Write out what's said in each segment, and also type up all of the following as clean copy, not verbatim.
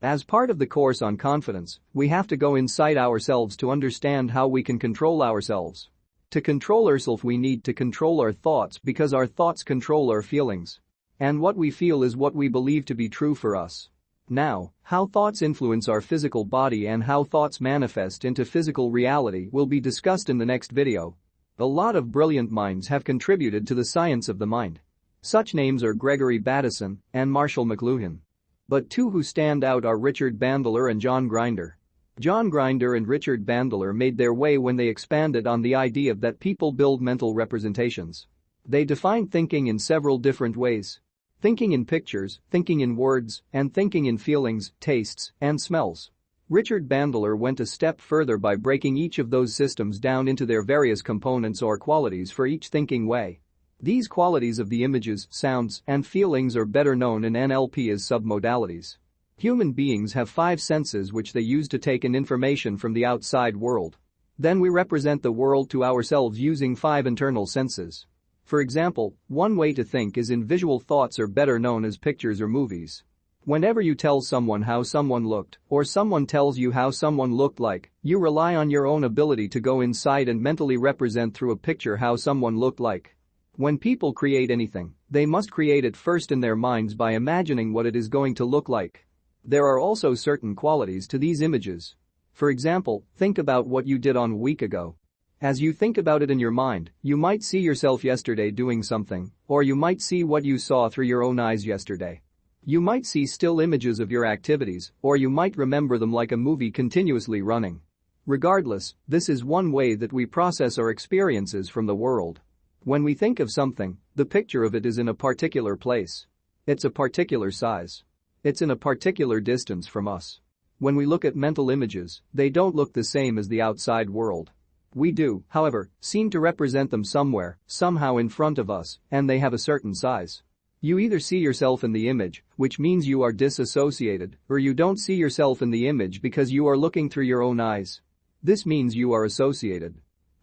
As part of the course on confidence, we have to go inside ourselves to understand how we can control ourselves. To control ourselves, we need to control our thoughts because our thoughts control our feelings. And what we feel is what we believe to be true for us. Now, how thoughts influence our physical body and how thoughts manifest into physical reality will be discussed in the next video. A lot of brilliant minds have contributed to the science of the mind. Such names are Gregory Bateson and Marshall McLuhan. But two who stand out are Richard Bandler and John Grinder. John Grinder and Richard Bandler made their way when they expanded on the idea that people build mental representations. They defined thinking in several different ways. Thinking in pictures, thinking in words, and thinking in feelings, tastes, and smells. Richard Bandler went a step further by breaking each of those systems down into their various components or qualities for each thinking way. These qualities of the images, sounds, and feelings are better known in NLP as submodalities. Human beings have 5 senses which they use to take in information from the outside world. Then we represent the world to ourselves using 5 internal senses. For example, one way to think is in visual thoughts, or better known as pictures or movies. Whenever you tell someone how someone looked, or someone tells you how someone looked like, you rely on your own ability to go inside and mentally represent through a picture how someone looked like. When people create anything, they must create it first in their minds by imagining what it is going to look like. There are also certain qualities to these images. For example, think about what you did on a week ago. As you think about it in your mind, you might see yourself yesterday doing something, or you might see what you saw through your own eyes yesterday. You might see still images of your activities, or you might remember them like a movie continuously running. Regardless, this is one way that we process our experiences from the world. When we think of something, the picture of it is in a particular place. It's a particular size. It's in a particular distance from us. When we look at mental images, they don't look the same as the outside world. We do, however, seem to represent them somewhere, somehow in front of us, and they have a certain size. You either see yourself in the image, which means you are disassociated, or you don't see yourself in the image because you are looking through your own eyes. This means you are associated.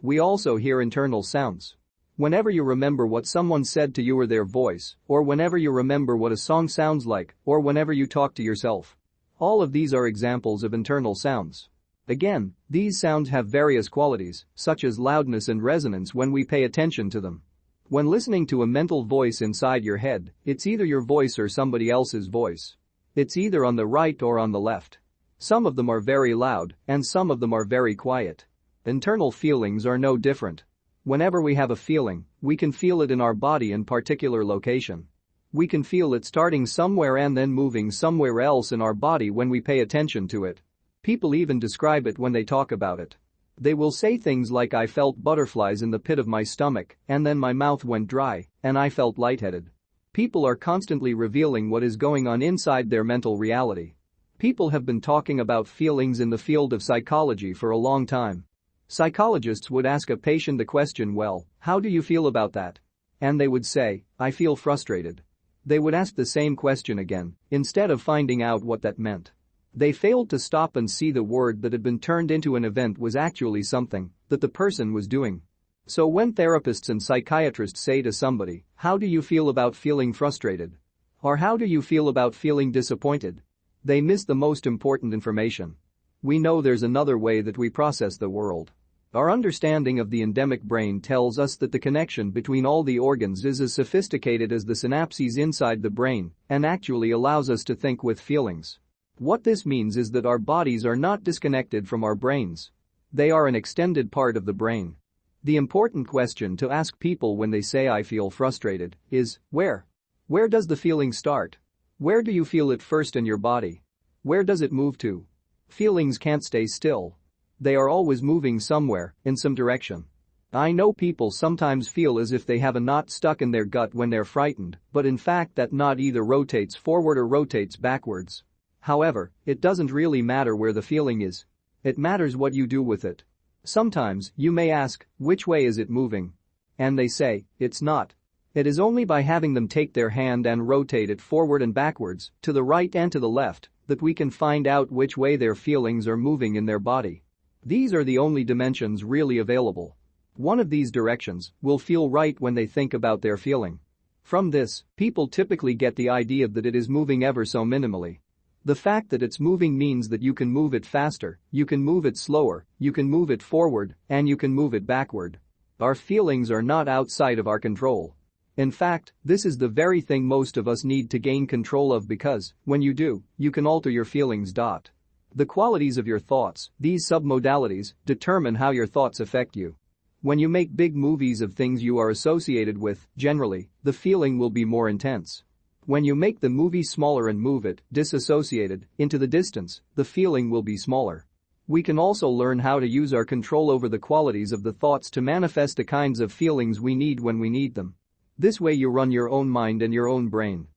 We also hear internal sounds. Whenever you remember what someone said to you or their voice, or whenever you remember what a song sounds like, or whenever you talk to yourself. All of these are examples of internal sounds. Again, these sounds have various qualities, such as loudness and resonance when we pay attention to them. When listening to a mental voice inside your head, it's either your voice or somebody else's voice. It's either on the right or on the left. Some of them are very loud, and some of them are very quiet. Internal feelings are no different. Whenever we have a feeling, we can feel it in our body in particular location. We can feel it starting somewhere and then moving somewhere else in our body when we pay attention to it. People even describe it when they talk about it. They will say things like, I felt butterflies in the pit of my stomach, and then my mouth went dry, and I felt lightheaded. People are constantly revealing what is going on inside their mental reality. People have been talking about feelings in the field of psychology for a long time. Psychologists would ask a patient the question, well, how do you feel about that? And they would say, I feel frustrated. They would ask the same question again, instead of finding out what that meant. They failed to stop and see the word that had been turned into an event was actually something that the person was doing. So when therapists and psychiatrists say to somebody, how do you feel about feeling frustrated? Or how do you feel about feeling disappointed? They miss the most important information. We know there's another way that we process the world. Our understanding of the endemic brain tells us that the connection between all the organs is as sophisticated as the synapses inside the brain and actually allows us to think with feelings. What this means is that our bodies are not disconnected from our brains. They are an extended part of the brain. The important question to ask people when they say I feel frustrated is, where? Where does the feeling start? Where do you feel it first in your body? Where does it move to? Feelings can't stay still. They are always moving somewhere, in some direction. I know people sometimes feel as if they have a knot stuck in their gut when they're frightened, but in fact that knot either rotates forward or rotates backwards. However, it doesn't really matter where the feeling is. It matters what you do with it. Sometimes you may ask, which way is it moving? And they say, it's not. It is only by having them take their hand and rotate it forward and backwards, to the right and to the left, that we can find out which way their feelings are moving in their body. These are the only dimensions really available. One of these directions will feel right when they think about their feeling. From this, people typically get the idea that it is moving ever so minimally. The fact that it's moving means that you can move it faster, you can move it slower, you can move it forward, and you can move it backward. Our feelings are not outside of our control. In fact, this is the very thing most of us need to gain control of because, when you do, you can alter your feelings. The qualities of your thoughts, these submodalities, determine how your thoughts affect you. When you make big movies of things you are associated with, generally, the feeling will be more intense. When you make the movie smaller and move it, disassociated, into the distance, the feeling will be smaller. We can also learn how to use our control over the qualities of the thoughts to manifest the kinds of feelings we need when we need them. This way you run your own mind and your own brain.